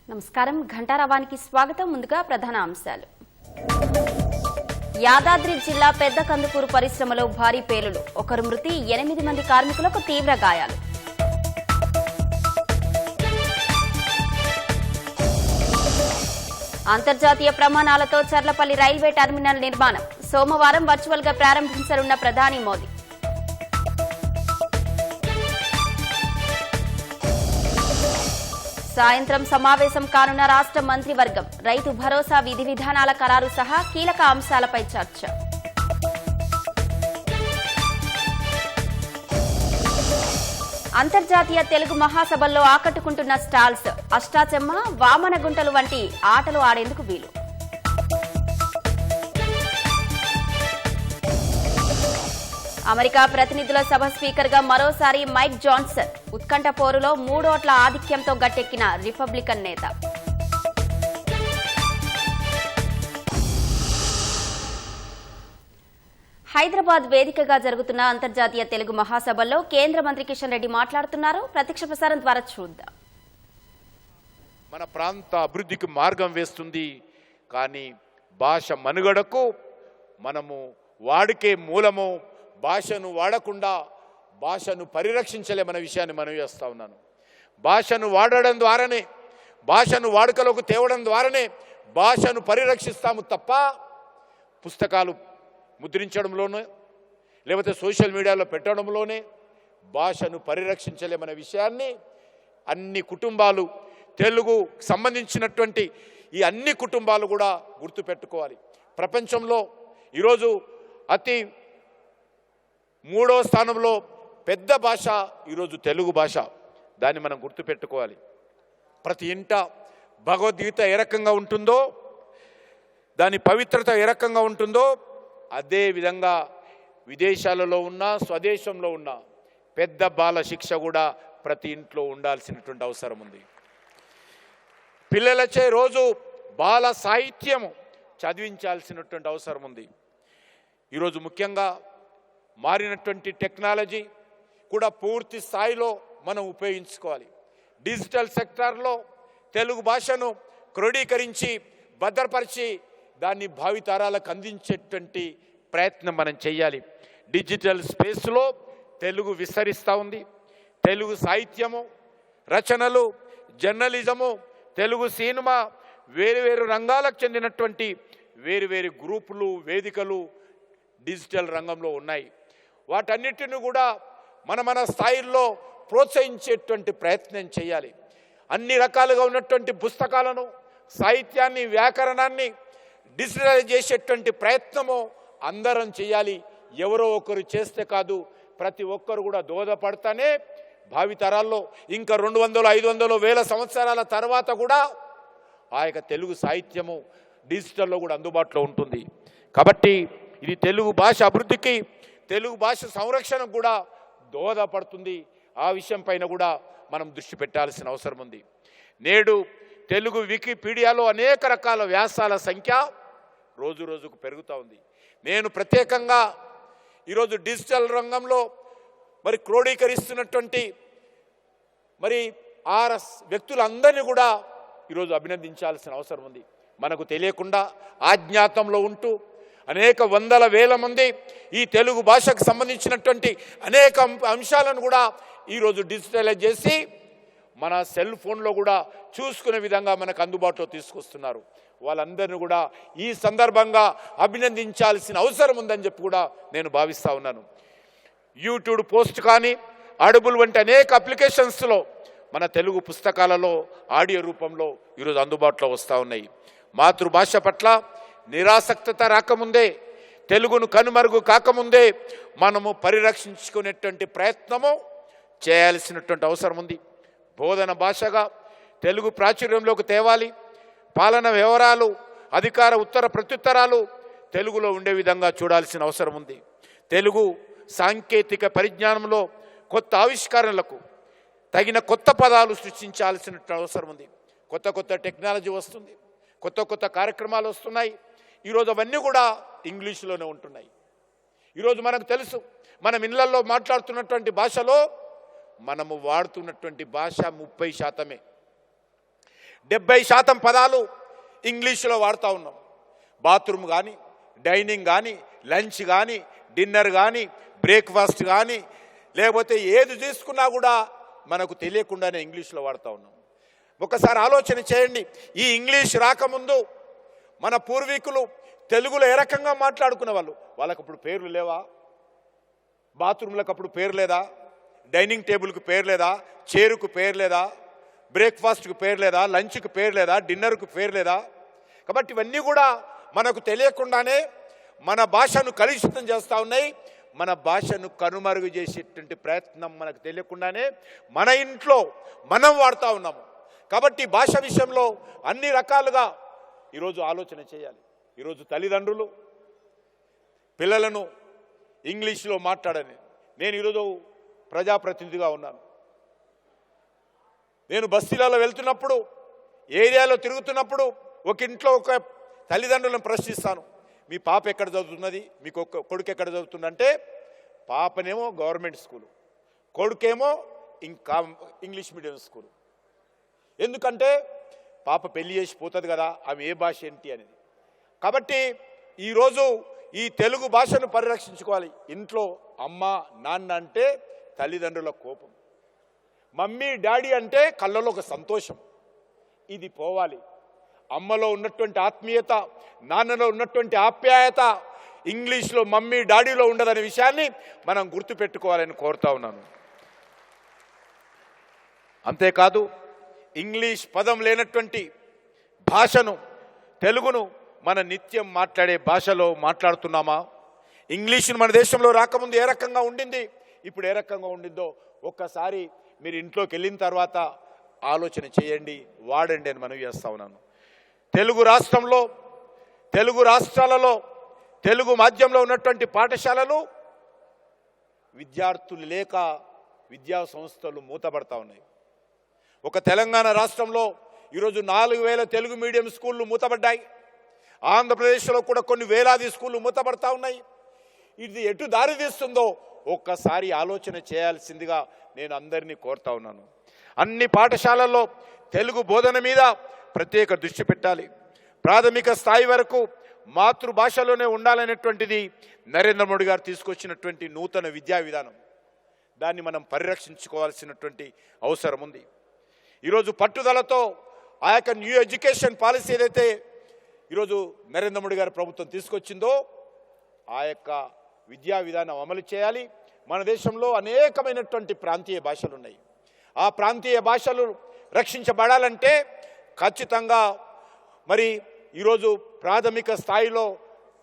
నమస్కారం ఘంటారావానికి స్వాగతం. ముందుగా ప్రధాన అంశాలు. యాదాద్రి జిల్లా పెద్ద కందుకూరు పరిశ్రమలో భారీ పేలులు, ఒకరు మృతి, 8 మంది కార్మికులకు తీవ్ర గాయాలు. అంతర్జాతీయ ప్రమాణాలతో చర్లపల్లి రైల్వే టెర్మినల్ నిర్మాణం సోమవారం వర్చువల్ గా ప్రారంభించనున్న ప్రధాని మోదీ. సాయంత్రం సమావేశం కానున్న రాష్ట్ర మంత్రివర్గం, రైతు భరోసా విధి విధానాల ఖరారు సహా కీలక అంశాలపై చర్చ. అంతర్జాతీయ తెలుగు మహాసభల్లో ఆకట్టుకుంటున్న స్టాల్స్, అష్టాచెమ్మ, వామన గుంటలు వంటి ఆటలు ఆడేందుకు వీలు. అమెరికా ప్రతినిధుల సభ స్పీకర్ గా మరోసారి మైక్ జాన్సన్, ఉత్కంఠ పోరులో 3 ఓట్ల ఆధిక్యంతో గట్టెక్కిన రిపబ్లికన్ నేత. హైదరాబాద్ వేదికగా జరుగుతున్న అంతర్జాతీయ తెలుగు మహాసభల్లో కేంద్ర మంత్రి కిషన్ రెడ్డి మాట్లాడుతున్నారు. ప్రత్యక్ష ప్రసారం ద్వారా చూద్దాం. మన ప్రాంత అభివృద్ధికి మార్గం వేస్తుంది, కానీ భాష మనుగడకు మనము వాడికే మూలము. భాషను వాడకుండా భాషను పరిరక్షించలేమన్న విషయాన్ని మనవి చేస్తా ఉన్నాను. భాషను వాడడం ద్వారానే, భాషను వాడుకలోకి తేవడం ద్వారానే భాషను పరిరక్షిస్తాము తప్ప పుస్తకాలు ముద్రించడంలోనే లేకపోతే సోషల్ మీడియాలో పెట్టడంలోనే భాషను పరిరక్షించలేమన్న విషయాన్ని అన్ని కుటుంబాలు, తెలుగు సంబంధించినటువంటి ఈ అన్ని కుటుంబాలు కూడా గుర్తుపెట్టుకోవాలి. ప్రపంచంలో ఈరోజు అతి 3వ స్థానంలో పెద్ద భాష ఈరోజు తెలుగు భాష. దాన్ని మనం గుర్తుపెట్టుకోవాలి. ప్రతి ఇంట భగవద్గీత ఏ రకంగా ఉంటుందో, దాని పవిత్రత ఏ రకంగా ఉంటుందో, అదే విధంగా విదేశాలలో ఉన్న, స్వదేశంలో ఉన్న పెద్ద బాల శిక్ష కూడా ప్రతి ఇంట్లో ఉండాల్సినటువంటి అవసరం ఉంది. పిల్లలచే రోజు బాల సాహిత్యము చదివించాల్సినటువంటి అవసరం ఉంది. ఈరోజు ముఖ్యంగా మారినటువంటి టెక్నాలజీ కూడా పూర్తి స్థాయిలో మనం ఉపయోగించుకోవాలి. డిజిటల్ సెక్టార్లో తెలుగు భాషను క్రోడీకరించి భద్రపరిచి దాన్ని భావితరాలకు అందించేటువంటి ప్రయత్నం మనం చేయాలి. డిజిటల్ స్పేస్లో తెలుగు విస్తరిస్తూ ఉంది. తెలుగు సాహిత్యము, రచనలు, జర్నలిజము, తెలుగు సినిమా, వేరు రంగాలకు చెందినటువంటి వేరు గ్రూపులు, వేదికలు డిజిటల్ రంగంలో ఉన్నాయి. వాటన్నిటిని కూడా మన స్థాయిల్లో ప్రోత్సహించేటువంటి ప్రయత్నం చేయాలి. అన్ని రకాలుగా ఉన్నటువంటి పుస్తకాలను, సాహిత్యాన్ని, వ్యాకరణాన్ని డిజిటలైజ్ చేసేటువంటి ప్రయత్నము అందరం చేయాలి. ఎవరో ఒకరు చేస్తే కాదు, ప్రతి ఒక్కరు కూడా దోహదపడతానే భావితరాల్లో ఇంకా 200, 500, 1000 సంవత్సరాల తర్వాత కూడా ఆ యొక్క తెలుగు సాహిత్యము డిజిటల్లో కూడా అందుబాటులో ఉంటుంది. కాబట్టి ఇది తెలుగు భాష అభివృద్ధికి, తెలుగు భాష సంరక్షణకు కూడా దోహదపడుతుంది. ఆ విషయం పైన కూడా మనం దృష్టి పెట్టాల్సిన అవసరం ఉంది. నేడు తెలుగు వికీపీడియాలో అనేక రకాల వ్యాసాల సంఖ్య రోజుకు పెరుగుతూ ఉంది. నేను ప్రత్యేకంగా ఈరోజు డిజిటల్ రంగంలో క్రోడీకరిస్తున్నటువంటి వ్యక్తులందరినీ కూడా ఈరోజు అభినందించాల్సిన అవసరం ఉంది. మనకు తెలియకుండా ఆజ్ఞాతంలో ఉంటూ అనేక వందల వేల మంది ఈ తెలుగు భాషకు సంబంధించినటువంటి అనేక అంశాలను కూడా ఈరోజు డిజిటలైజ్ చేసి మన సెల్ ఫోన్లో కూడా చూసుకునే విధంగా మనకు అందుబాటులో తీసుకొస్తున్నారు. వాళ్ళందరినీ కూడా ఈ సందర్భంగా అభినందించాల్సిన అవసరం ఉందని చెప్పి కూడా నేను భావిస్తూ ఉన్నాను. యూట్యూబ్ పోస్ట్ కానీ, ఆడిబుల్ వంటి అనేక అప్లికేషన్స్లో మన తెలుగు పుస్తకాలలో ఆడియో రూపంలో ఈరోజు అందుబాటులో వస్తూ ఉన్నాయి. మాతృభాష పట్ల నిరాసక్తత రాకముందే, తెలుగును కనుమరుగు కాకముందే మనము పరిరక్షించుకునేటువంటి ప్రయత్నము చేయాల్సినటువంటి అవసరం ఉంది. బోధన భాషగా తెలుగు ప్రాచుర్యంలోకి తేవాలి. పాలన వివరాలు, అధికార ఉత్తర ప్రత్యుత్తరాలు తెలుగులో ఉండే విధంగా చూడాల్సిన అవసరం ఉంది. తెలుగు సాంకేతిక పరిజ్ఞానంలో కొత్త ఆవిష్కరణలకు తగిన కొత్త పదాలు సృష్టించాల్సిన అవసరం ఉంది. కొత్త టెక్నాలజీ వస్తుంది, కొత్త కార్యక్రమాలు వస్తున్నాయి. ఈరోజు అవన్నీ కూడా ఇంగ్లీష్లోనే ఉంటున్నాయి. ఈరోజు మనకు తెలుసు, మనం ఇళ్లలో మాట్లాడుతున్నటువంటి భాషలో మనము వాడుతున్నటువంటి భాష 30%. 70% పదాలు ఇంగ్లీష్లో వాడుతూ ఉన్నాం. బాత్రూమ్ కానీ, డైనింగ్ కానీ, లంచ్ కానీ, డిన్నర్ కానీ, బ్రేక్ఫాస్ట్ కానీ, లేకపోతే ఏది తీసుకున్నా కూడా మనకు తెలియకుండానే ఇంగ్లీష్లో వాడుతూ ఉన్నాం. ఒకసారి ఆలోచన చేయండి. ఈ ఇంగ్లీష్ రాకముందు మన పూర్వీకులు తెలుగులో ఏ రకంగా మాట్లాడుకునే వాళ్ళకి అప్పుడు పేర్లు లేవా? బాత్రూమ్లకు అప్పుడు పేరు లేదా? డైనింగ్ టేబుల్కి పేరు లేదా? చైరుకు పేరు లేదా? బ్రేక్ఫాస్ట్కి పేరు లేదా? లంచ్కి పేరు లేదా? డిన్నర్కు పేరు లేదా? కాబట్టి ఇవన్నీ కూడా మనకు తెలియకుండానే మన భాషను కలుషితం చేస్తూ ఉన్నాయి. మన భాషను కనుమరుగు చేసేటువంటి ప్రయత్నం మనకు తెలియకుండానే మన ఇంట్లో మనం వాడుతూ ఉన్నాము. కాబట్టి భాష విషయంలో అన్ని రకాలుగా ఈరోజు ఆలోచన చేయాలి. ఈరోజు తల్లిదండ్రులు పిల్లలను ఇంగ్లీష్లో మాట్లాడని, నేను ఈరోజు ప్రజాప్రతినిధిగా ఉన్నాను. నేను బస్తీలలో వెళ్తున్నప్పుడు, ఏరియాలో తిరుగుతున్నప్పుడు ఒక ఇంట్లో ఒక తల్లిదండ్రులను ప్రశ్నిస్తాను, మీ పాప ఎక్కడ చదువుతున్నది, మీకు కొడుకు ఎక్కడ చదువుతుందంటే పాపనేమో గవర్నమెంట్ స్కూలు, కొడుకేమో ఇంకా ఇంగ్లీష్ మీడియం స్కూలు. ఎందుకంటే పాప పెళ్లి చేసి పోతుంది కదా, ఆమె ఏ భాష ఏంటి అనేది. కాబట్టి ఈరోజు ఈ తెలుగు భాషను పరిరక్షించుకోవాలి. ఇంట్లో అమ్మ నాన్న అంటే తల్లిదండ్రుల కోపం, మమ్మీ డాడీ అంటే కళ్ళలో ఒక సంతోషం, ఇది పోవాలి. అమ్మలో ఉన్నటువంటి ఆత్మీయత, నాన్నలో ఉన్నటువంటి ఆప్యాయత ఇంగ్లీష్లో మమ్మీ డాడీలో ఉండదనే విషయాన్ని మనం గుర్తుపెట్టుకోవాలని కోరుతా ఉన్నాను. అంతేకాదు ఇంగ్లీష్ పదం లేనటువంటి భాషను, తెలుగును మన నిత్యం మాట్లాడే భాషలో మాట్లాడుతున్నామా? ఇంగ్లీషును మన దేశంలో రాకముందు ఏ రకంగా ఉండింది, ఇప్పుడు ఏ రకంగా ఉండిందో ఒక్కసారి మీరు ఇంట్లోకి వెళ్ళిన తర్వాత ఆలోచన చేయండి, వాడండి అని మనవి చేస్తా ఉన్నాను. తెలుగు రాష్ట్రంలో, తెలుగు రాష్ట్రాలలో, తెలుగు మాధ్యమంలో ఉన్నటువంటి పాఠశాలలు విద్యార్థులు లేక విద్యా సంస్థలు మూతపడతా ఉన్నాయి. ఒక తెలంగాణ రాష్ట్రంలో ఈరోజు 4000 తెలుగు మీడియం స్కూళ్ళు మూతపడ్డాయి. ఆంధ్రప్రదేశ్లో కూడా కొన్ని వేలాది స్కూళ్ళు మూతపడతా ఉన్నాయి. ఇది ఎటు దారి తీస్తుందో ఒక్కసారి ఆలోచన చేయాల్సిందిగా నేను అందరినీ కోరుతా ఉన్నాను. అన్ని పాఠశాలల్లో తెలుగు బోధన మీద ప్రత్యేక దృష్టి పెట్టాలి. ప్రాథమిక స్థాయి వరకు మాతృభాషలోనే ఉండాలనేటువంటిది నరేంద్ర మోడీ గారు తీసుకొచ్చినటువంటి నూతన విద్యా విధానం. దాన్ని మనం పరిరక్షించుకోవాల్సినటువంటి అవసరం ఉంది. ఈరోజు పట్టుదలతో ఆ యొక్క న్యూ ఎడ్యుకేషన్ పాలసీ ఏదైతే ఈరోజు నరేంద్ర మోడీ గారి ప్రభుత్వం తీసుకొచ్చిందో ఆ యొక్క విద్యా విధానం అమలు చేయాలి. మన దేశంలో అనేకమైనటువంటి ప్రాంతీయ భాషలు ఉన్నాయి. ఆ ప్రాంతీయ భాషలు రక్షించబడాలంటే ఖచ్చితంగా మరి ఈరోజు ప్రాథమిక స్థాయిలో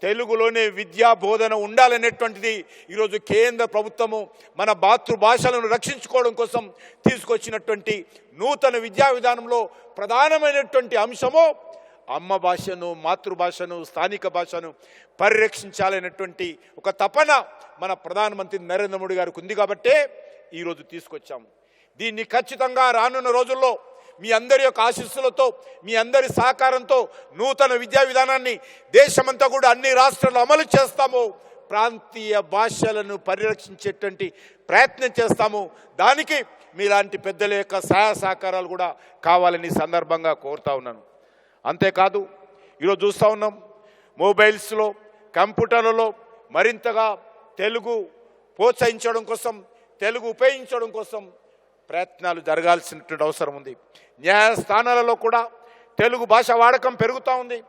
తెలుగులోనే విద్యా బోధన ఉండాలనేటువంటిది ఈరోజు కేంద్ర ప్రభుత్వము మన మాతృభాషలను రక్షించుకోవడం కోసం తీసుకొచ్చినటువంటి నూతన విద్యా విధానంలో ప్రధానమైనటువంటి అంశము అమ్మ భాషను, మాతృభాషను, స్థానిక భాషను పరిరక్షించాలనేటువంటి ఒక తపన మన ప్రధానమంత్రి నరేంద్ర మోడీ గారికి ఉంది కాబట్టే ఈరోజు తీసుకొచ్చాము. దీన్ని ఖచ్చితంగా రానున్న రోజుల్లో మీ అందరి యొక్క ఆశీస్సులతో, మీ అందరి సహకారంతో నూతన విద్యా విధానాన్ని దేశమంతా కూడా అన్ని రాష్ట్రాల్లో అమలు చేస్తాము. ప్రాంతీయ భాషలను పరిరక్షించేటువంటి ప్రయత్నం చేస్తాము. దానికి మీలాంటి పెద్దల యొక్క సహాయ సహకారాలు కూడా కావాలని సందర్భంగా కోరుతా ఉన్నాను. అంతేకాదు ఈరోజు చూస్తూ ఉన్నాం, మొబైల్స్లో, కంప్యూటర్లలో మరింతగా తెలుగు ప్రోత్సహించడం కోసం, తెలుగు ఉపయోగించడం కోసం ప్రయత్నాలు జరగాల్సినటువంటి అవసరం ఉంది. న్యాయస్థానాలలో కూడా తెలుగు భాష వాడకం పెరుగుతూ ఉంది.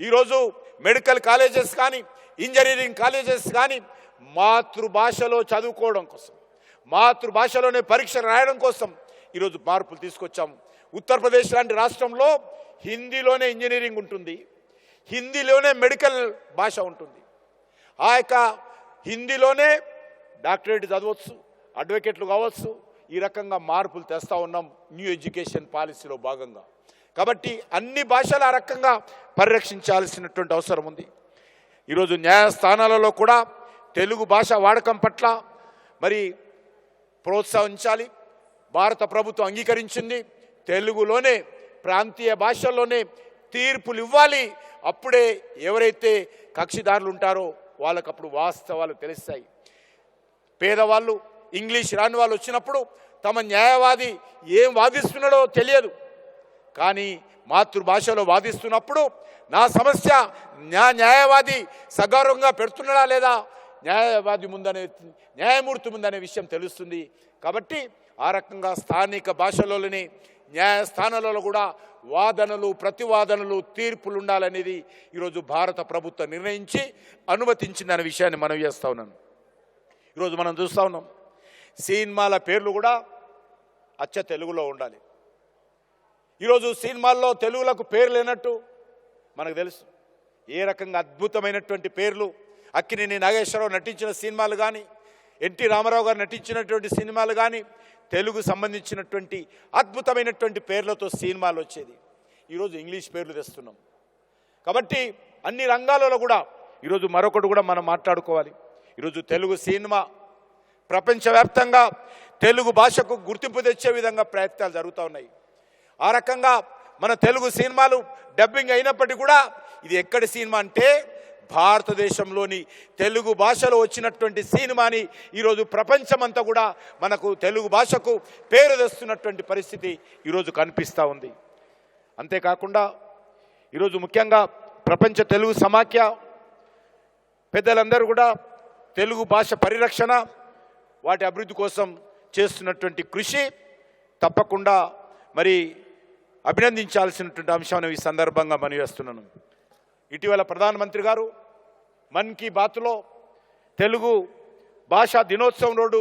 ఈరోజు మెడికల్ కాలేజెస్ కానీ, ఇంజనీరింగ్ కాలేజెస్ కానీ మాతృభాషలో చదువుకోవడం కోసం, మాతృభాషలోనే పరీక్ష రాయడం కోసం ఈరోజు మార్పులు తీసుకొచ్చాము. ఉత్తరప్రదేశ్ లాంటి రాష్ట్రంలో హిందీలోనే ఇంజనీరింగ్ ఉంటుంది, హిందీలోనే మెడికల్ భాష ఉంటుంది. ఆ యొక్క హిందీలోనే డాక్టరేట్ చదవచ్చు, అడ్వకేట్లు కావచ్చు. ఈ రకంగా మార్పులు తెస్తూ ఉన్నాం న్యూ ఎడ్యుకేషన్ పాలసీలో భాగంగా. కాబట్టి అన్ని భాషలు ఆ రకంగా పరిరక్షించాల్సినటువంటి అవసరం ఉంది. ఈరోజు న్యాయస్థానాలలో కూడా తెలుగు భాష వాడకం పట్ల మరి ప్రోత్సహించాలి. భారత ప్రభుత్వం అంగీకరించింది, తెలుగులోనే ప్రాంతీయ భాషల్లోనే తీర్పులు ఇవ్వాలి. అప్పుడే ఎవరైతే కక్షిదారులు ఉంటారో వాళ్ళకు అప్పుడు వాస్తవాలు తెలుస్తాయి. పేదవాళ్ళు, ఇంగ్లీష్ రాని వాళ్ళు వచ్చినప్పుడు తమ న్యాయవాది ఏం వాదిస్తున్నాడో తెలియదు. కానీ మాతృభాషలో వాదిస్తున్నప్పుడు నా సమస్య న్యాయవాది సగౌరవంగా పెడుతున్నాడా లేదా న్యాయమూర్తి ముందనే విషయం తెలుస్తుంది. కాబట్టి ఆ రకంగా స్థానిక భాషలోని న్యాయస్థానాలలో కూడా వాదనలు, ప్రతివాదనలు, తీర్పులు ఉండాలనేది ఈరోజు భారత ప్రభుత్వం నిర్ణయించి అనుమతించిందనే విషయాన్ని మనం చేస్తూ ఉన్నాను. ఈరోజు మనం చూస్తూ ఉన్నాం సినిమాల పేర్లు కూడా అచ్చ తెలుగులో ఉండాలి. ఈరోజు సినిమాల్లో తెలుగులకు పేరు లేనట్టు మనకు తెలుసు. ఏ రకంగా అద్భుతమైనటువంటి పేర్లు అక్కినేని నాగేశ్వరరావు నటించిన సినిమాలు కానీ, ఎన్టీ రామారావు గారు నటించినటువంటి సినిమాలు కానీ తెలుగు సంబంధించినటువంటి అద్భుతమైనటువంటి పేర్లతో సినిమాలు వచ్చేది. ఈరోజు ఇంగ్లీష్ పేర్లు తెస్తున్నాం. కాబట్టి అన్ని రంగాలలో కూడా ఈరోజు మరొకటి కూడా మనం మాట్లాడుకోవాలి. ఈరోజు తెలుగు సినిమా ప్రపంచవ్యాప్తంగా తెలుగు భాషకు గుర్తింపు తెచ్చే విధంగా ప్రయత్నాలు జరుగుతూ ఉన్నాయి. ఆ రకంగా మన తెలుగు సినిమాలు డబ్బింగ్ అయినప్పటికీ కూడా ఇది ఎక్కడి సినిమా అంటే భారతదేశంలోని తెలుగు భాషలో వచ్చినటువంటి సినిమాని ఈరోజు ప్రపంచమంతా కూడా మనకు తెలుగు భాషకు పేరు తెస్తున్నటువంటి పరిస్థితి ఈరోజు కనిపిస్తూ ఉంది. అంతేకాకుండా ఈరోజు ముఖ్యంగా ప్రపంచ తెలుగు సమాఖ్య పెద్దలందరూ కూడా తెలుగు భాష పరిరక్షణ, వాటి అభివృద్ధి కోసం చేస్తున్నటువంటి కృషి తప్పకుండా మరి అభినందించాల్సినటువంటి అంశాన్ని ఈ సందర్భంగా మనవి చేస్తున్నాను. ఇటీవల ప్రధానమంత్రి గారు మన్ కీ బాత్లో తెలుగు భాషా దినోత్సవం రోజు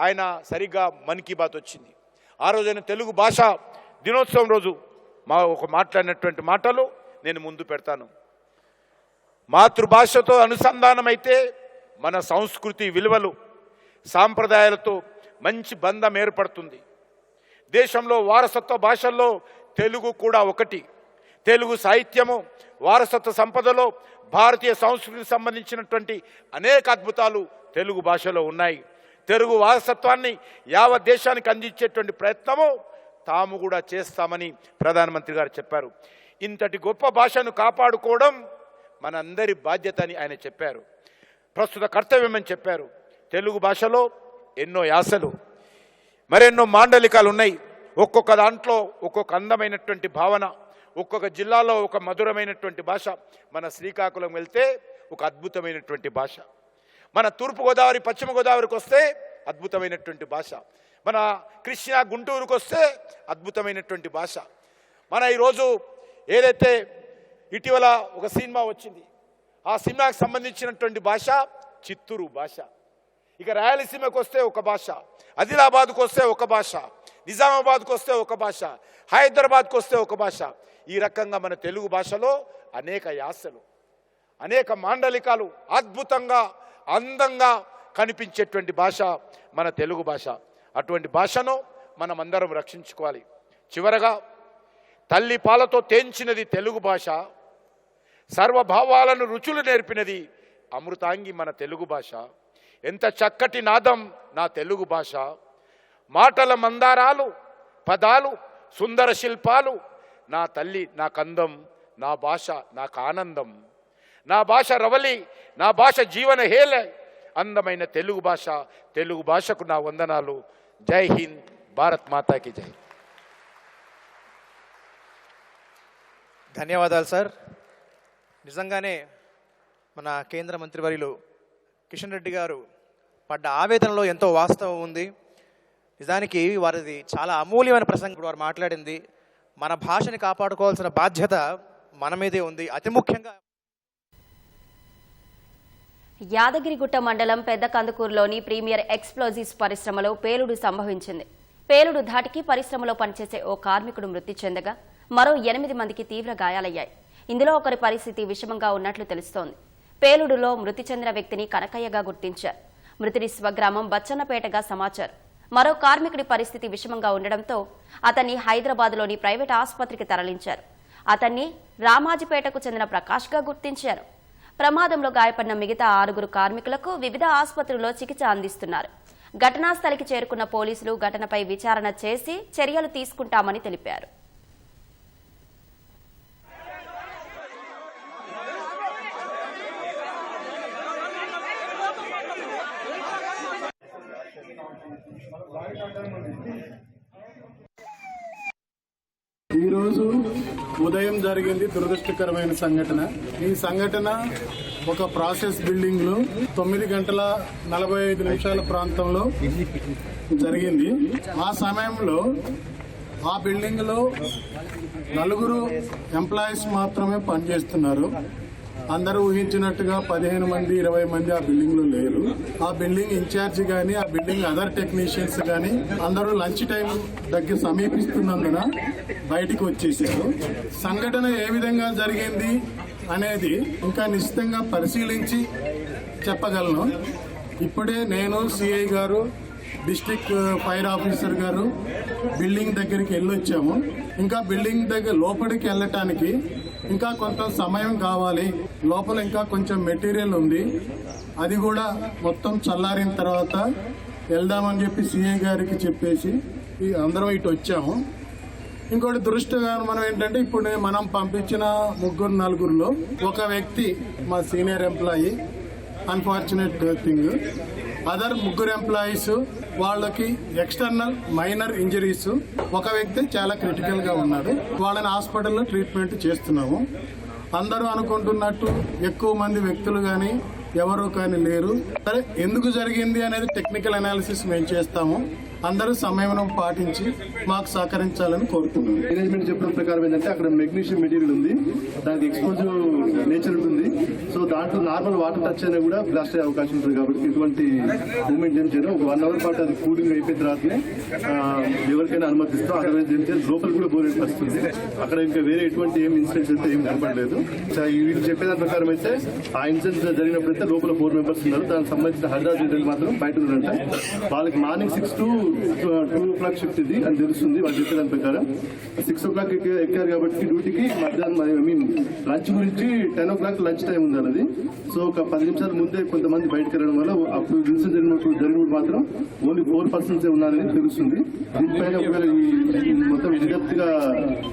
ఆయన సరిగ్గా మన్ కీ బాత్ వచ్చింది. ఆ రోజైన తెలుగు భాషా దినోత్సవం రోజు మాట్లాడినటువంటి మాటలు నేను ముందు పెడతాను. మాతృభాషతో అనుసంధానమైతే మన సంస్కృతి విలువలు సాంప్రదాయాలతో మంచి బంధం ఏర్పడుతుంది. దేశంలో వారసత్వ భాషల్లో తెలుగు కూడా ఒకటి. తెలుగు సాహిత్యము వారసత్వ సంపదలో భారతీయ సంస్కృతికి సంబంధించినటువంటి అనేక అద్భుతాలు తెలుగు భాషలో ఉన్నాయి. తెలుగు వారసత్వాన్ని యావత్ దేశానికి అందించేటువంటి ప్రయత్నము తాము కూడా చేస్తామని ప్రధానమంత్రి గారు చెప్పారు. ఇంతటి గొప్ప భాషను కాపాడుకోవడం మనందరి బాధ్యత అని ఆయన చెప్పారు. ప్రస్తుత కర్తవ్యమని చెప్పారు. తెలుగు భాషలో ఎన్నో యాసలు, మరెన్నో మాండలికాలు ఉన్నాయి. ఒక్కొక్క దాంట్లో ఒక్కొక్క అందమైనటువంటి భావన, ఒక్కొక్క జిల్లాలో ఒక మధురమైనటువంటి భాష. మన శ్రీకాకుళం వెళ్తే ఒక అద్భుతమైనటువంటి భాష, మన తూర్పుగోదావరి పశ్చిమ గోదావరికి వస్తే అద్భుతమైనటువంటి భాష, మన కృష్ణా గుంటూరుకు వస్తే అద్భుతమైనటువంటి భాష. మన ఈరోజు ఏదైతే ఇటీవల ఒక సినిమా వచ్చింది, ఆ సినిమాకి సంబంధించినటువంటి భాష చిత్తూరు భాష. ఇక రాయలసీమకు వస్తే ఒక భాష, ఆదిలాబాద్కు వస్తే ఒక భాష, నిజామాబాద్కు వస్తే ఒక భాష, హైదరాబాద్కు వస్తే ఒక భాష. ఈ రకంగా మన తెలుగు భాషలో అనేక యాసలు, అనేక మాండలికాలు, అద్భుతంగా అందంగా కనిపించేటువంటి భాష మన తెలుగు భాష. అటువంటి భాషను మనం అందరం రక్షించుకోవాలి. చివరగా, తల్లి పాలతో తేంచినది తెలుగు భాష, సర్వభావాలను రుచులు నేర్పినది అమృతాంగి మన తెలుగు భాష. ఎంత చక్కటి నాదం నా తెలుగు భాష, మాటల మందారాలు, పదాలు, సుందర శిల్పాలు. నా తల్లి నా కందం, నా భాష నాకు ఆనందం, నా భాష రవలి, నా భాష జీవన హేళ. అందమైన తెలుగు భాష, తెలుగు భాషకు నా వందనాలు. జై హింద్, భారత్ మాతాకి జై. ధన్యవాదాలు సార్. నిజంగానే మన కేంద్ర మంత్రివర్యులు కిషన్ రెడ్డి గారు పడ్డ ఆవేదనలో ఎంతో వాస్తవం ఉంది. నిజానికి వారిది చాలా అమూల్యమైన ప్రసంగం వారు మాట్లాడింది. మన భాషని కాపాడుకోవాల్సిన బాధ్యత మన మీదే ఉంది. అతి ముఖ్యంగా యాదగిరిగుట్ట మండలం పెద్ద కందుకూరులోని ప్రీమియర్ ఎక్స్ప్లోజివ్స్ పరిశ్రమలో పేలుడు సంభవించింది. పేలుడు ధాటికి పరిశ్రమలో పనిచేసే ఓ కార్మికుడు మృతి చెందగా మరో 8 మందికి తీవ్ర గాయాలయ్యాయి. ఇందులో ఒకరి పరిస్థితి విషమంగా ఉన్నట్లు తెలుస్తోంది. పేలుడులో మృతి చెందిన వ్యక్తిని కనకయ్యగా గుర్తించారు. మృతుడి స్వగ్రామం బచ్చన్నపేటగా సమాచారం. మరో కార్మికుడి పరిస్థితి విషమంగా ఉండడంతో అతన్ని హైదరాబాద్లోని ప్రైవేట్ ఆసుపత్రికి తరలించారు. అతన్ని రామాజిపేటకు చెందిన ప్రకాష్గా గుర్తించారు. ప్రమాదంలో గాయపడిన మిగతా 6 కార్మికులకు వివిధ ఆసుపత్రుల్లో చికిత్స అందిస్తున్నారు. ఘటనా స్థలికి చేరుకున్న పోలీసులు ఘటనపై విచారణ చేసి చర్యలు తీసుకుంటామని తెలిపారు. ఈరోజు ఉదయం జరిగింది దురదృష్టకరమైన సంఘటన. ఈ సంఘటన ఒక ప్రాసెస్ బిల్డింగ్ లో 9:45 ప్రాంతంలో జరిగింది. ఆ సమయంలో ఆ బిల్డింగ్ లో 4 ఎంప్లాయీస్ మాత్రమే పనిచేస్తున్నారు. అందరూ ఊహించినట్టుగా 15 మంది 20 మంది ఆ బిల్డింగ్ లో లేరు. ఆ బిల్డింగ్ ఇన్ఛార్జి గాని, ఆ బిల్డింగ్ అదర్ టెక్నీషియన్స్ గాని అందరూ లంచ్ టైం దగ్గర సమీపిస్తున్నందున బయటికి వచ్చేసారు. సంఘటన ఏ విధంగా జరిగింది అనేది ఇంకా నిశ్చితంగా పరిశీలించి చెప్పగలను. ఇప్పుడే నేను సిఐ గారు, డిస్ట్రిక్ట్ ఫైర్ ఆఫీసర్ గారు బిల్డింగ్ దగ్గరికి వెళ్ళొచ్చాము. ఇంకా బిల్డింగ్ దగ్గర లోపలికి వెళ్ళటానికి ఇంకా కొంత సమయం కావాలి. లోపల ఇంకా కొంచెం మెటీరియల్ ఉంది. అది కూడా మొత్తం చల్లారిన తర్వాత వెళ్దామని చెప్పి సిఐ గారికి చెప్పేసి అందరం ఇటు వచ్చాము. ఇంకోటి దురదృష్టకరం ఏంటంటే ఇప్పుడు మనం పంపించిన 3-4లో ఒక వ్యక్తి మా senior employee, unfortunate thing. Other 3 employees వాళ్ళకి ఎక్స్టర్నల్ మైనర్ ఇంజరీస్. ఒక వ్యక్తి చాలా క్రిటికల్ గా ఉన్నాడు. వాళ్ళని హాస్పిటల్లో ట్రీట్మెంట్ చేస్తున్నాము. అందరూ అనుకుంటున్నట్టు ఎక్కువ మంది వ్యక్తులు కానీ ఎవరు కానీ లేరు. సరే, ఎందుకు జరిగింది అనేది టెక్నికల్ అనాలిసిస్ మేము చేస్తాము. అందరూ సమయం పాటించి మాకు సహకరించాలని కోరుతున్నాం. మేనేజ్మెంట్ చెప్పిన ప్రకారం ఏంటంటే అక్కడ మెగ్నీషియం మెటీరియల్ ఉంది, దానికి ఎక్స్పోజివ్ నేచర్ ఉంటుంది. సో దాంట్లో నార్మల్ వాటర్ టచ్ అయినా కూడా బ్లాస్ట్ అయ్యే అవకాశం ఉంటుంది. కాబట్టి ఎటువంటి మూవ్మెంట్ ఏం చేయడం, ఒక 1 అవర్ పాటు అది కూలింగ్ అయిపోయిన తర్వాతనే ఎవరికైనా అనుమతిస్తాం. అదర్వైజ్ ఏం చేయాలి, లోపల కూడా బోర్ పరిస్థితుంది. అక్కడ ఇంకా వేరే ఎటువంటి ఏం ఇన్సిడెంట్స్ అయితే ఏం కనపడలేదు. వీళ్ళు చెప్పేదాని ప్రకారం అయితే ఆ ఇన్సిడెంట్ జరిగినప్పుడైతే లోపల 4 మెంబర్స్ ఉన్నారు. దానికి సంబంధించిన హరిదాస్ డీటెయిల్ మాత్రం బయట ఉన్నారంట. వాళ్ళకి మార్నింగ్ 6 to 2 o'clock షిఫ్ట్ ఇది అని తెలుస్తుంది. వాళ్ళు చెప్పేదాని ప్రకారం 6 o'clock ఎక్కారు కాబట్టి డ్యూటీకి మధ్యాహ్నం లంచ్ గురించి 10 o'clock లంచ్ టైం ఉంది అన్నది. సో ఒక 10 నిమిషాల ముందే కొంతమంది బయటకు వెళ్ళడం వల్ల అప్పుడు ఇన్సిడెంట్ జరిగినప్పుడు మాత్రం ఓన్లీ 4 persons ఉన్నారని తెలుస్తుంది. దీనిపైన ఒకవేళ ఈ మొత్తం ఇన్డెప్త్ గా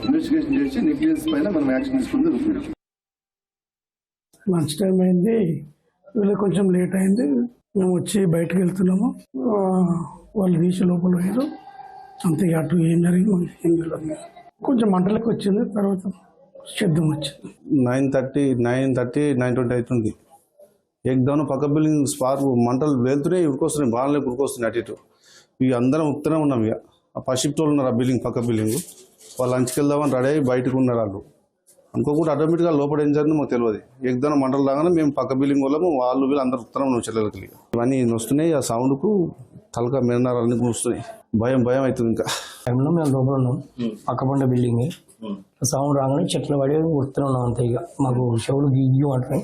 ఇన్వెస్టిగేషన్ చేసి నెగ్లిజెన్స్ పైన మనం యాక్షన్ తీసుకుని జరుగుతుంది. లంచ్ టైం అయింది, వీళ్ళకి కొంచెం లేట్ అయింది. మేము వచ్చి బయటకు వెళ్తున్నాము. వాళ్ళు తీసి లోపల పోయారు. అంతే, అటు ఏం జరిగింది ఏం తెలియదు. కొంచెం మంటలకు వచ్చింది, తర్వాత శబ్దం వచ్చింది. 9:30, 9:20 అవుతుంది. ఎగ్డౌన్ పక్క బిల్డింగ్ స్పార్క్ మంటలు వెళ్తున్నాయి, ఉరికొస్తున్నాయి, బాగానే ఉరికొస్తున్నాయి అటు ఇటు. ఇక అందరం ఉత్తనే ఉన్నాం. ఇక ఆ పసిప్ట్ వాళ్ళు ఉన్నారు ఆ బిల్డింగ్, పక్క బిల్డింగ్. వాళ్ళు లంచ్కి వెళ్దామని రెడీ అయ్యి బయటకు ఉన్నారు. వాళ్ళు అనుకోకుండా ఆటోమేటిక్గా లోపల ఏం జరిగిందో మాకు తెలియదు. ఎగ్దౌన్ మంటలు రాగానే మేము పక్క బిల్డింగ్ వాళ్ళము, వాళ్ళు వీళ్ళు అందరూ ఉత్తరం ఉన్నాం చెల్లెలకి. ఇవన్నీ వస్తున్నాయి. ఆ సౌండ్కు తలక మిరనారాలన్నీ కూస్తున్నాయి. భయం అవుతుంది. ఇంకా టైంలో మేము లోపల ఉన్నాం, పక్కపండ బిల్డింగ్. సౌండ్ రాగానే చెట్లు పడి ఉడుతూనే ఉన్నాం. అంతే, ఇక మాకు చెవులు గిగ్గు అంటున్నాయి.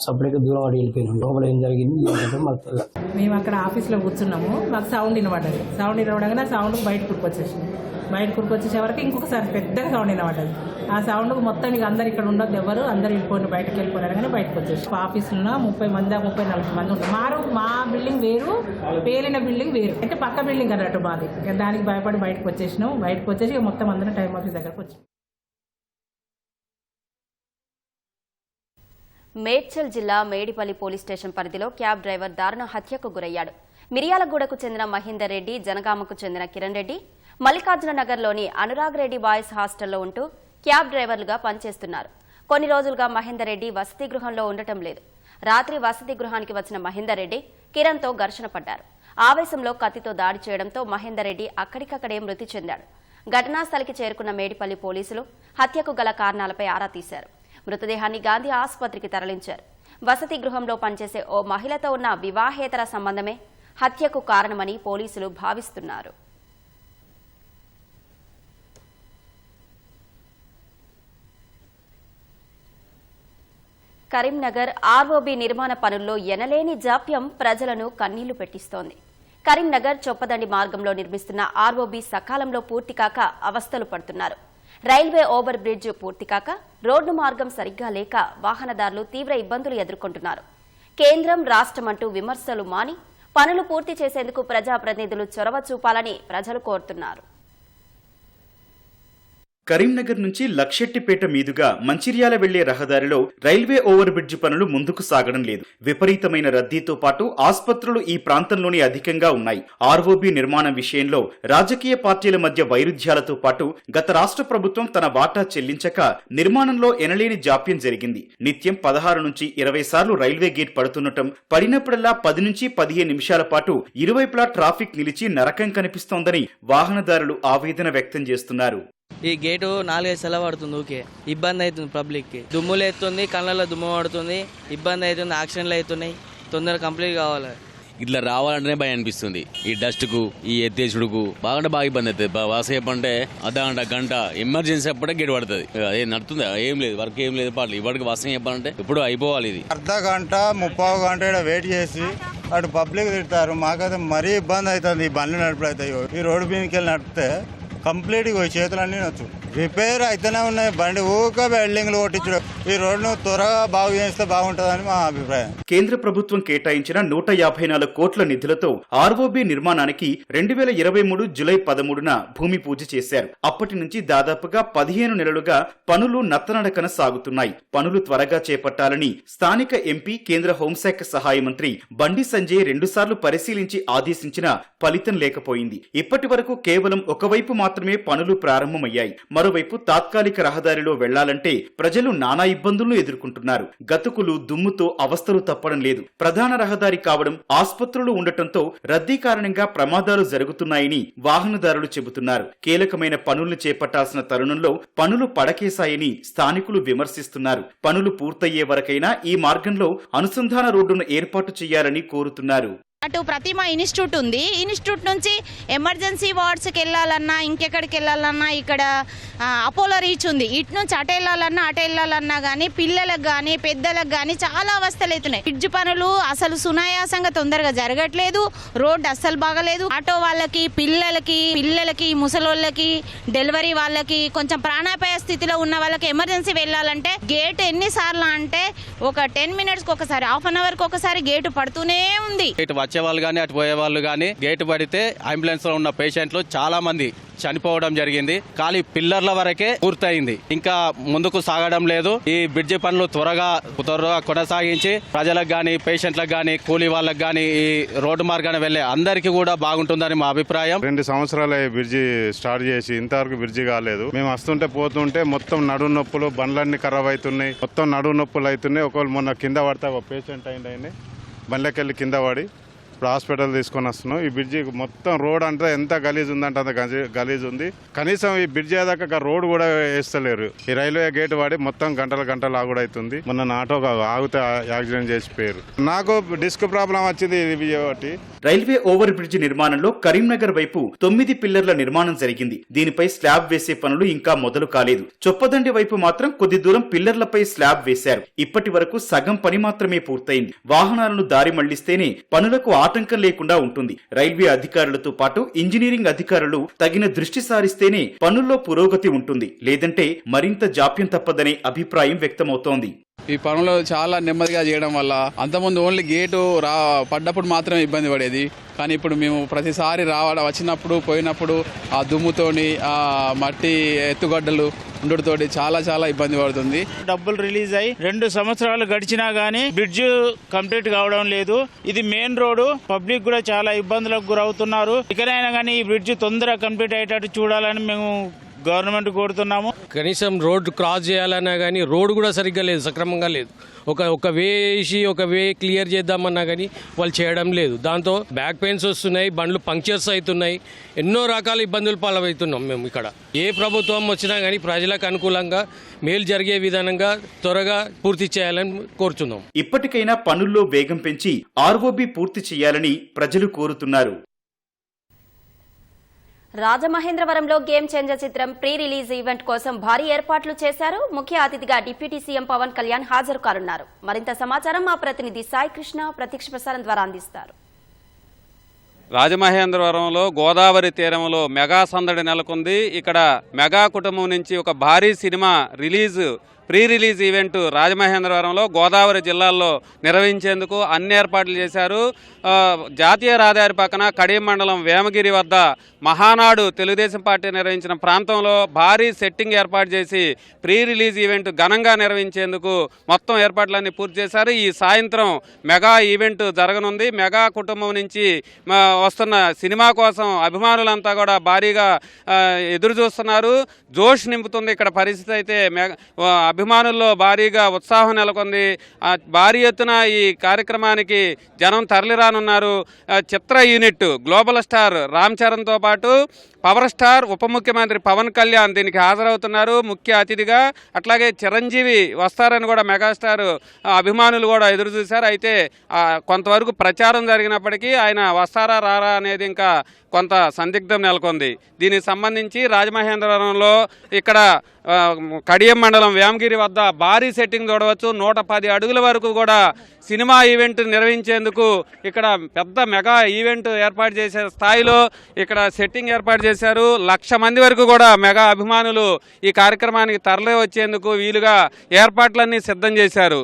సపరేట్గా దూరం పడి వెళ్ళిపోయినాం. లోపల ఏం జరిగింది ఏంటంటే మాకు తెలియదు. మేము అక్కడ ఆఫీస్లో కూర్చున్నాము. మాకు సౌండ్ వినబడ్డది. సౌండ్ వినబడగానే సౌండ్ బయట కురికొచ్చేసింది. బయట కురికొచ్చేసే వరకు ఇంకొకసారి పెద్దగా సౌండ్ వినబడ్డది. ఆ సౌండ్కు మొత్తం ఇక అందరు ఇక్కడ ఉండదు, ఎవరు అందరు వెళ్ళిపోయిన బయటకు వెళ్ళిపోయినారు. కానీ బయటకు వచ్చేసి ఆఫీసులో 30 మంది 34 మంది ఉంటారు. మా బిల్డింగ్ వేరు, పేలిన బిల్డింగ్ వేరు. అంటే పక్క బిల్డింగ్ అన్నట్టు మాది. దానికి భయపడి బయటకు వచ్చేసినాం. బయటకు వచ్చేసి ఇక మొత్తం అందరం టైం ఆఫీస్ దగ్గరకు వచ్చాం. మేడ్చల్ జిల్లా మేడిపల్లి పోలీస్ స్టేషన్ పరిధిలో క్యాబ్ డ్రైవర్ దారుణ హత్యకు గురయ్యాడు. మిర్యాలగూడకు చెందిన మహేందర్ రెడ్డి, జనగామకు చెందిన కిరణ్ రెడ్డి మల్లికార్జున నగర్లోని అనురాగ్ రెడ్డి బాయ్స్ హాస్టల్లో ఉంటూ క్యాబ్ డ్రైవర్లుగా పనిచేస్తున్నారు. కొన్ని రోజులుగా మహేందర్ రెడ్డి వసతి గృహంలో ఉండటం లేదు. రాత్రి వసతి గృహానికి వచ్చిన మహేందర్ రెడ్డి కిరణ్తో ఘర్షణ పడ్డారు. ఆవేశంలో కత్తితో దాడి చేయడంతో మహేందర్ రెడ్డి అక్కడికక్కడే మృతి చెందాడు. ఘటనా స్థలికి చేరుకున్న మేడిపల్లి పోలీసులు హత్యకు గల కారణాలపై ఆరా తీశారు. మృతదేహాన్ని గాంధీ ఆసుపత్రికి తరలించారు. వసతి గృహంలో పనిచేసే ఓ మహిళతో ఉన్న వివాహేతర సంబంధమే హత్యకు కారణమని పోలీసులు భావిస్తున్నారు. కరీంనగర్ ఆర్ఓబీ నిర్మాణ పనుల్లో ఎనలేని జాప్యం ప్రజలను కన్నీళ్లు పెట్టిస్తోంది. కరీంనగర్ చొప్పదండి మార్గంలో నిర్మిస్తున్న ఆర్ఓబీ సకాలంలో పూర్తి కాక అవస్థలు పడుతున్నారు. రైల్వే ఓవర్ బ్రిడ్జ్ పూర్తి కాక రోడ్డు మార్గం సరిగ్గా లేక వాహనదారులు తీవ్ర ఇబ్బందులు ఎదుర్కొంటున్నారు. కేంద్రం, రాష్ట్రం అంటూ విమర్శలు మాని పనులు పూర్తి చేసేందుకు ప్రజాప్రతినిధులు చొరవ చూపాలని ప్రజలు కోరుతున్నారు. కరీంనగర్ నుంచి లక్షెట్టిపేట మీదుగా మంచిర్యాల వెళ్లే రహదారిలో రైల్వే ఓవర్ బ్రిడ్జ్ పనులు ముందుకు సాగడం లేదు. విపరీతమైన రద్దీతో పాటు ఆసుపత్రులు ఈ ప్రాంతంలోనే అధికంగా ఉన్నాయి. ఆర్ఓబీ నిర్మాణం విషయంలో రాజకీయ పార్టీల మధ్య వైరుధ్యాలతో పాటు గత రాష్ట్ర ప్రభుత్వం తన వాటా చెల్లించక నిర్మాణంలో ఎనలేని జాప్యం జరిగింది. నిత్యం 16 నుంచి 20 సార్లు రైల్వే గేట్ పడుతుండటం, పడినప్పుడల్లా 10 నుంచి 15 నిమిషాల పాటు ఇరువైపులా ట్రాఫిక్ నిలిచి నరకం కనిపిస్తోందని వాహనదారులు ఆవేదన వ్యక్తం చేస్తున్నారు. ఈ గేటు 4-5 సార్లు పడుతుంది. ఓకే, ఇబ్బంది అవుతుంది పబ్లిక్కి. దుమ్ములు ఎత్తుంది, కళ్ళల్లో దుమ్ము పడుతుంది, ఇబ్బంది అవుతుంది, యాక్సిడెంట్లు అవుతున్నాయి. తొందరగా కంప్లీట్ కావాలి. ఇట్లా రావాలంటేనే భయం అనిపిస్తుంది. ఈ డస్ట్కు, ఈ ఎత్తేసుడుకు బాగా ఇబ్బంది అవుతుంది. వాసేపు అంటే గంట ఎమర్జెన్సీ అప్పుడే గేట్ పడుతుంది. అదే నడుతుంది, ఏం లేదు, వర్క్ ఏం లేదు. పాటలు ఇప్పటికి వాసం చెప్పాలంటే ఇప్పుడు అయిపోవాలి. ఇది అర్ధ గంట 30 గంట ఇక్కడ వెయిట్ చేసి అటు పబ్లిక్ తిడతారు. మాకైతే మరీ ఇబ్బంది అవుతుంది. ఈ బండ్లు నడుపుతాయి. ఈ రోడ్డు మీదకి వెళ్ళి నడిపితే కంప్లీట్గా చేతులన్నీ నచ్చు రిపేర్ అయితేనే ఉన్నాయి. బండి ఊక వెల్డింగ్లు కొట్టించడం. ఈ రోడ్డును త్వరగా బాగు చేస్తే బాగుంటుందని మా అభిప్రాయం. కేంద్ర ప్రభుత్వం కేటాయించిన 154 కోట్ల నిధులతో ఆర్ఓబీ నిర్మాణానికి 2023 జూలై 13న భూమి పూజ చేశారు. అప్పటి నుంచి దాదాపుగా 15 నెలలుగా పనులు నత్తనడకన సాగుతున్నాయి. పనులు త్వరగా చేపట్టాలని స్థానిక ఎంపీ, కేంద్ర హోంశాఖ సహాయ మంత్రి బండి సంజయ్ 2 సార్లు పరిశీలించి ఆదేశించినా ఫలితం లేకపోయింది. ఇప్పటి వరకు కేవలం ఒకవైపు మాత్రమే పనులు ప్రారంభమయ్యాయి. మరోవైపు తాత్కాలిక రహదారిలో వెళ్లాలంటే ప్రజలు నానా ఇబ్బందులను ఎదుర్కొంటున్నారు. గతుకులు, దుమ్ముతో అవస్థలు తప్పడం లేదు. ప్రధాన రహదారి కావడం, ఆసుపత్రులు ఉండటంతో రద్దీ కారణంగా ప్రమాదాలు జరుగుతున్నాయని వాహనదారులు చెబుతున్నారు. కీలకమైన పనులను చేపట్టాల్సిన తరుణంలో పనులు పడకేశాయని స్థానికులు విమర్శిస్తున్నారు. పనులు పూర్తయ్యే వరకైనా ఈ మార్గంలో అనుసంధాన రోడ్డును ఏర్పాటు చేయాలని కోరుతున్నారు. అటు ప్రతిమ ఇన్స్టిట్యూట్ ఉంది. ఇన్స్టిట్యూట్ నుంచి ఎమర్జెన్సీ వార్డ్స్కి వెళ్ళాలన్నా, ఇంకెక్కడికి వెళ్ళాలన్నా ఇక్కడ అపోలో రీచ్ ఉంది. ఇటు నుంచి అటు వెళ్ళాలన్నా కానీ పిల్లలకు కానీ పెద్దలకు కానీ చాలా అవస్థలు అవుతున్నాయి. బ్రిడ్జ్ పనులు అసలు సునాయాసంగా తొందరగా జరగట్లేదు. రోడ్డు అస్సలు బాగలేదు. ఆటో వాళ్ళకి, పిల్లలకి, ముసలోళ్ళకి, డెలివరీ వాళ్ళకి, కొంచెం ప్రాణాపాయ స్థితిలో ఉన్న వాళ్ళకి ఎమర్జెన్సీ వెళ్ళాలంటే గేట్ ఎన్నిసార్లు అంటే ఒక 10 మినిట్స్కి ఒకసారి, హాఫ్ అన్ అవర్కి ఒకసారి గేటు పడుతూనే ఉంది. వచ్చేవాళ్ళు కానీ అటు పోయే వాళ్ళు కానీ గేటు పడితే అంబులెన్స్ లో ఉన్న పేషెంట్లు చాలా మంది చనిపోవడం జరిగింది. ఖాళీ పిల్లర్ల వరకే పూర్తయింది. ఇంకా ముందుకు సాగడం లేదు. ఈ బ్రిడ్జి పనులు త్వరగా కొనసాగించి ప్రజలకు గాని, పేషెంట్లకు గాని, కూలీ వాళ్ళకి గాని, ఈ రోడ్డు మార్గాన్ని వెళ్లే అందరికీ కూడా బాగుంటుందని మా అభిప్రాయం. 2 సంవత్సరాలు బ్రిడ్జి స్టార్ట్ చేసి ఇంతవరకు బ్రిడ్జి కాలేదు. మేము వస్తుంటే పోతుంటే మొత్తం నడుము నొప్పులు, బండ్లన్నీ ఖరాబ్ అవుతున్నాయి. మొత్తం నడుము నొప్పులు అవుతున్నాయి. ఒకవేళ మొన్న కింద పడితే ఒక పేషెంట్ అయింది, బండ్లకెళ్ళి కింద పడి ఇప్పుడు హాస్పిటల్ తీసుకొని వస్తున్నాం. ఈ బ్రిడ్జి మొత్తం రోడ్ అంటే ఎంత గలీజ్ ఉందంటే అంత గలీజ్ ఉంది. కనీసం ఈ బ్రిడ్జి అయ్యాక రోడ్ కూడా వేస్తలేరు. ఈ రైల్వే గేట్ వాడి మొత్తం గంటలు ఆగుడు అవుతుంది. మొన్న ఆటో ఆగితే యాక్సిడెంట్ చేసిపోయారు. నాకు డిస్క్ ప్రాబ్లం వచ్చింది. రైల్వే ఓవర్ బ్రిడ్జి నిర్మాణంలో కరీంనగర్ వైపు 9 పిల్లర్ల నిర్మాణం జరిగింది. దీనిపై స్లాబ్ వేసే పనులు ఇంకా మొదలు కాలేదు. చొప్పదండి వైపు మాత్రం కొద్ది దూరం పిల్లర్లపై స్లాబ్ వేశారు. ఇప్పటి వరకు సగం పని మాత్రమే పూర్తయింది. వాహనాలను దారి మళ్లిస్తేనే పనులకు ఆటంకం లేకుండా ఉంటుంది. రైల్వే అధికారులతో పాటు ఇంజనీరింగ్ అధికారులు తగిన దృష్టి సారిస్తేనే పనుల్లో పురోగతి ఉంటుంది. లేదంటే మరింత జాప్యం తప్పదనే అభిప్రాయం వ్యక్తమవుతోంది. ఈ పనులు చాలా నెమ్మదిగా చేయడం వల్ల అంతకుముందు ఓన్లీ గేటు పడ్డప్పుడు మాత్రమే ఇబ్బంది పడేది. కానీ ఇప్పుడు మేము ప్రతిసారి వచ్చినప్పుడు పోయినప్పుడు ఆ దుమ్ముతోని, ఆ మట్టి ఎత్తుగడ్డలు ఉండటంతోటి చాలా ఇబ్బంది పడుతుంది. డబ్బులు రిలీజ్ అయ్యి 2 సంవత్సరాలు గడిచినా గానీ బ్రిడ్జ్ కంప్లీట్ కావడం లేదు. ఇది మెయిన్ రోడ్డు. పబ్లిక్ కూడా చాలా ఇబ్బందులకు గురవుతున్నారు. ఇకనైనా కానీ ఈ బ్రిడ్జ్ తొందరగా కంప్లీట్ అయ్యేటట్టు చూడాలని మేము గవర్నమెంట్ కోరుతున్నాము. కనీసం రోడ్డు క్రాస్ చేయాలన్నా కానీ రోడ్డు కూడా సరిగ్గా లేదు, సక్రమంగా లేదు. ఒక వే వేసి ఒక వే క్లియర్ చేద్దామన్నా కానీ వాళ్ళు చేయడం లేదు. దాంతో బ్యాక్ పెయిన్స్ వస్తున్నాయి, బండ్లు పంక్చర్స్ అవుతున్నాయి, ఎన్నో రకాల ఇబ్బందులు పాలవుతున్నాం మేము. ఇక్కడ ఏ ప్రభుత్వం వచ్చినా కానీ ప్రజలకు అనుకూలంగా మేలు జరిగే విధానంగా త్వరగా పూర్తి చేయాలని కోరుతున్నాం. ఇప్పటికైనా పనుల్లో వేగం పెంచి ఆర్ఓబీ పూర్తి చేయాలని ప్రజలు కోరుతున్నారు. రాజమహేంద్రవరంలో గేమ్ చేంజర్ చిత్రం ప్రీ రిలీజ్ ఈవెంట్ కోసం భారీ ఏర్పాట్లు చేశారు. ముఖ్య అతిథిగా డిప్యూటీ సీఎం పవన్ కళ్యాణ్ హాజరు కానున్నారు. మరింత సమాచారం మా ప్రతినిధి సాయి కృష్ణ ప్రత్యక్ష ప్రసారం ద్వారా అందిస్తారు. రాజమహేంద్రవరంలో గోదావరి తీరంలో మెగా సందడి నెలకొంది. ఇక్కడ మెగా కుటుంబం నుంచి ఒక భారీ cinema release pre release event రాజమహేంద్రవరంలో గోదావరి జిల్లాల్లో నిర్వహించేందుకు అన్ని ఏర్పాట్లు చేశారు. జాతీయ రహదారి పక్కన కడియం మండలం వేమగిరి వద్ద మహానాడు తెలుగుదేశం పార్టీ నిర్వహించిన ప్రాంతంలో భారీ సెట్టింగ్ ఏర్పాటు చేసి ప్రీ రిలీజ్ ఈవెంట్ ఘనంగా నిర్వహించేందుకు మొత్తం ఏర్పాట్లన్నీ పూర్తి చేశారు. ఈ సాయంత్రం మెగా ఈవెంట్ జరగనుంది. మెగా కుటుంబం నుంచి వస్తున్న సినిమా కోసం అభిమానులంతా కూడా భారీగా ఎదురు చూస్తున్నారు. జోష్ నింపుతుంది ఇక్కడ పరిస్థితి. అయితే అభిమానుల్లో భారీగా ఉత్సాహం నెలకొంది. భారీ ఎత్తున ఈ కార్యక్రమానికి జనం తరలిరానున్నారు. చిత్ర యూనిట్ గ్లోబల్ స్టార్ రామ్ చరణ్తో పాటు పవర్ స్టార్ ఉప ముఖ్యమంత్రి పవన్ కళ్యాణ్ దీనికి హాజరవుతున్నారు ముఖ్య అతిథిగా. అట్లాగే చిరంజీవి వస్తారని కూడా మెగాస్టార్ అభిమానులు కూడా ఎదురు చూశారు. అయితే కొంతవరకు ప్రచారం జరిగినప్పటికీ ఆయన వస్తారా రారా అనేది ఇంకా కొంత సందిగ్ధం నెలకొంది. దీనికి సంబంధించి రాజమహేంద్రవరంలో ఇక్కడ కడియం మండలం వేమగిరి వద్ద భారీ సెట్టింగ్ చూడవచ్చు. 110 అడుగుల వరకు కూడా సినిమా ఈవెంట్ నిర్వహించేందుకు ఇక్కడ పెద్ద మెగా ఈవెంట్ ఏర్పాటు చేసే స్థాయిలో ఇక్కడ సెట్టింగ్ ఏర్పాటు చేశారు. 1,00,000 మంది వరకు కూడా మెగా అభిమానులు ఈ కార్యక్రమానికి తరలి వచ్చేందుకు వీలుగా ఏర్పాట్లన్నీ సిద్ధం చేశారు.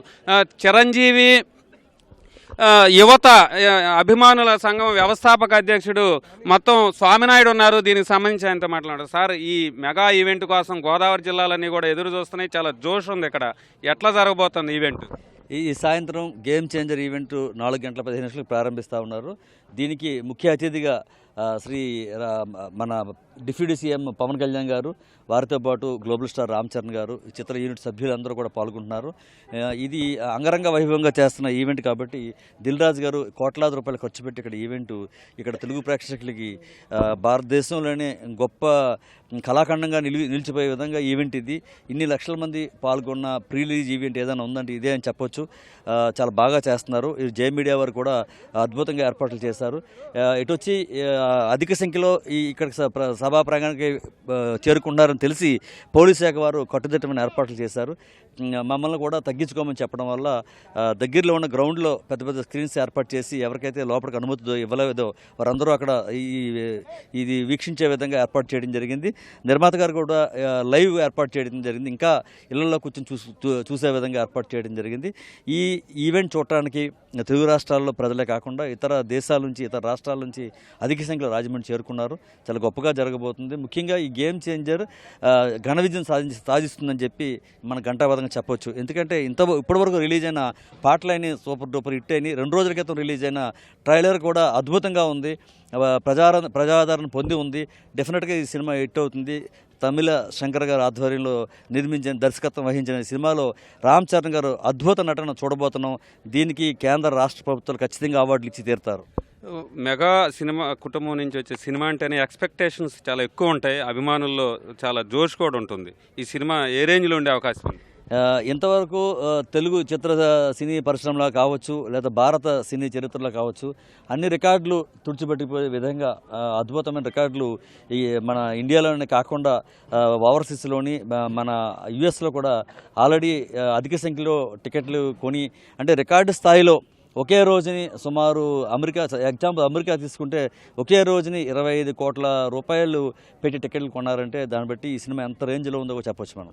చిరంజీవి యువత అభిమానుల సంఘం వ్యవస్థాపక అధ్యక్షుడు మొత్తం స్వామినాయుడు ఉన్నారు. దీనికి సంబంధించి ఆయనతో మాట్లాడారు. సార్, ఈ మెగా ఈవెంట్ కోసం గోదావరి జిల్లాలన్నీ కూడా ఎదురు చూస్తున్నాయి. చాలా జోష్ ఉంది ఇక్కడ. ఎట్లా జరగబోతుంది ఈవెంట్? ఈ సాయంత్రం గేమ్ చేంజర్ ఈవెంట్ 4:15 ప్రారంభిస్తూ ఉన్నారు. దీనికి ముఖ్య అతిథిగా మన డిప్యూటీ సీఎం పవన్ కళ్యాణ్ గారు, వారితో పాటు గ్లోబల్ స్టార్ రామ్ చరణ్ గారు, చిత్ర యూనిట్ సభ్యులందరూ కూడా పాల్గొంటున్నారు. ఇది అంగరంగ వైభవంగా చేస్తున్న ఈవెంట్ కాబట్టి దిల్ రాజు గారు కోట్లాది రూపాయలు ఖర్చు పెట్టి ఇక్కడ తెలుగు ప్రేక్షకులకి భారతదేశంలోనే గొప్ప కళాఖండంగా నిలిచిపోయే విధంగా ఈవెంట్ ఇది. ఇన్ని లక్షల మంది పాల్గొన్న ప్రీ రిలీజ్ ఈవెంట్ ఏదైనా ఉందంటే ఇదే అని చెప్పొచ్చు. చాలా బాగా చేస్తున్నారు. జే మీడియా వారు కూడా అద్భుతంగా ఏర్పాట్లు చేశారు. ఇటు వచ్చి అధిక సంఖ్యలో ఇక్కడ సభా ప్రాంగణానికి చేరుకుంటున్నారని తెలిసి పోలీస్ శాఖ వారు కట్టుదిట్టమైన ఏర్పాట్లు చేశారు. మమ్మల్ని కూడా తగ్గించుకోమని చెప్పడం వల్ల దగ్గరలో ఉన్న గ్రౌండ్లో పెద్ద పెద్ద స్క్రీన్స్ ఏర్పాటు చేసి ఎవరికైతే లోపలికి అనుమతి ఇవ్వలేదో వారందరూ అక్కడ ఇది వీక్షించే విధంగా ఏర్పాటు చేయడం జరిగింది. నిర్మాత గారు కూడా లైవ్ ఏర్పాటు చేయడం జరిగింది. ఇంకా ఇళ్లలో కూర్చొని చూసే విధంగా ఏర్పాటు చేయడం జరిగింది. ఈ ఈవెంట్ చూడటానికి తెలుగు రాష్ట్రాల్లో ప్రజలే కాకుండా ఇతర దేశాల నుంచి, ఇతర రాష్ట్రాల నుంచి అధిక సంఖ్యలో రాజమండ్రి చేరుకున్నారు. చాలా గొప్పగా జరగబోతుంది. ముఖ్యంగా ఈ గేమ్ చేంజర్ ఘన విజయం సాధిస్తుందని చెప్పి మన ఘంటాపథంగా చెప్పొచ్చు. ఎందుకంటే ఇప్పటివరకు రిలీజ్ అయిన పాటలైన సూపర్ డూపర్ హిట్ అయిన 2 రోజుల క్రితం రిలీజ్ అయిన ట్రైలర్ కూడా అద్భుతంగా ఉంది. ప్రజాదరణ పొంది ఉంది. డెఫినెట్గా ఈ సినిమా హిట్ అవుతుంది. తమిళ శంకర్ గారు ఆధ్వర్యంలో నిర్మించిన, దర్శకత్వం వహించిన సినిమాలో రామ్ చరణ్ గారు అద్భుత నటన చూడబోతున్నాం. దీనికి కేంద్ర రాష్ట్ర ప్రభుత్వాలు ఖచ్చితంగా అవార్డులు ఇచ్చి తీరుతారు. మెగా సినిమా కుటుంబం నుంచి వచ్చే సినిమా అంటేనే ఎక్స్పెక్టేషన్స్ చాలా ఎక్కువ ఉంటాయి. అభిమానుల్లో చాలా జోష్ కూడా ఉంటుంది. ఈ సినిమా ఏ రేంజ్లో ఉండే అవకాశం ఉంది? ఇంతవరకు తెలుగు చిత్ర సినీ పరిశ్రమలో కావచ్చు, లేదా భారత సినీ చరిత్రలో కావచ్చు, అన్ని రికార్డులు తుడిచిపెట్టిపోయే విధంగా అద్భుతమైన రికార్డులు ఈ మన ఇండియాలోనే కాకుండా ఓవర్సీస్లోని మన యుఎస్లో కూడా ఆల్రెడీ అధిక సంఖ్యలో టికెట్లు కొని, అంటే రికార్డు స్థాయిలో ఒకే రోజుని సుమారు అమెరికా తీసుకుంటే ఒకే రోజుని 25 కోట్ల రూపాయలు పెట్టి టికెట్లు కొన్నారంటే దాన్ని బట్టి ఈ సినిమా ఎంత రేంజ్లో ఉందో చెప్పొచ్చు మనం.